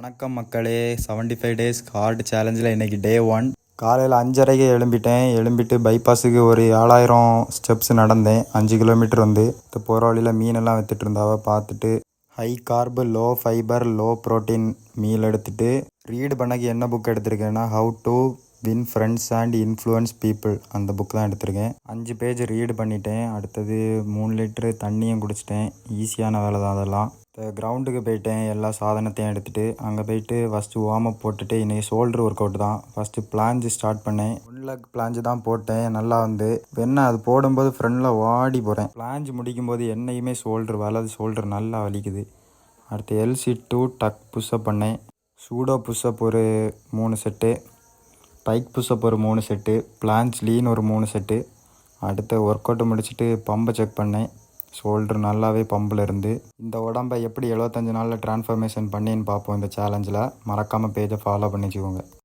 வணக்கம் மக்களே. 75 days heart சேலஞ்சில் இன்றைக்கி டே 1. காலையில் 5:30க்கு எழும்பிட்டு பைபாஸுக்கு ஒரு 7000 ஸ்டெப்ஸ் நடந்தேன். 5 கிலோமீட்டர் போகிற வழியில் மீனெல்லாம் விற்றுட்டு இருந்தாவ பார்த்துட்டு high carb low fibre low protein meal எடுத்துகிட்டு ரீடு பண்ணக்கு என்ன புக் எடுத்திருக்கேன்னா how to win friends and influence people அந்த புக் தான் எடுத்திருக்கேன். 5 பேஜ் ரீடு பண்ணிட்டேன். அடுத்தது 3 லிட்ரு தண்ணியும் குடிச்சிட்டேன். ஈஸியான வேலை தான் அதெல்லாம். கிரவுண்டுக்கு போயிட்டேன். எல்லா சாதனத்தையும் எடுத்துகிட்டு அங்கே போயிட்டு ஃபஸ்ட்டு வார்ம் அப் போட்டுட்டு இன்றைக்கி ஷோல்ட்ரு ஒர்க் அவுட் தான். ஃபஸ்ட்டு பிளாஞ்சு ஸ்டார்ட் பண்ணேன். 1 லெக் பிளாஞ்சு தான் போட்டேன். நல்லா என்ன அது போடும்போது ஃப்ரெண்டில் வாடி போகிறேன். பிளாஞ்சு முடிக்கும்போது என்னையுமே வலது ஷோல்ட்ரு நல்லா வலிக்குது. அடுத்து எல்சி2 டக் புஷ்அப் பண்ணேன். சூடோ புஷ்அப் ஒரு 3 செட்டு, பைக் புஷ்அப் ஒரு 3 செட்டு, பிளாஞ்ச் லீன் ஒரு 3 செட்டு. அடுத்த ஒர்க் அவுட்டை முடிச்சுட்டு பம்பை செக் பண்ணேன். ஷோல்ட்ரு நல்லாவே பம்பில் இருந்து. இந்த உடம்பை எப்படி 75 நாளில் ட்ரான்ஸ்ஃபர்மேஷன் பண்ணின்னு பார்ப்போம். இந்த சேலஞ்சில் மறக்காமல் பேஜை ஃபாலோ பண்ணி வச்சுக்கோங்க.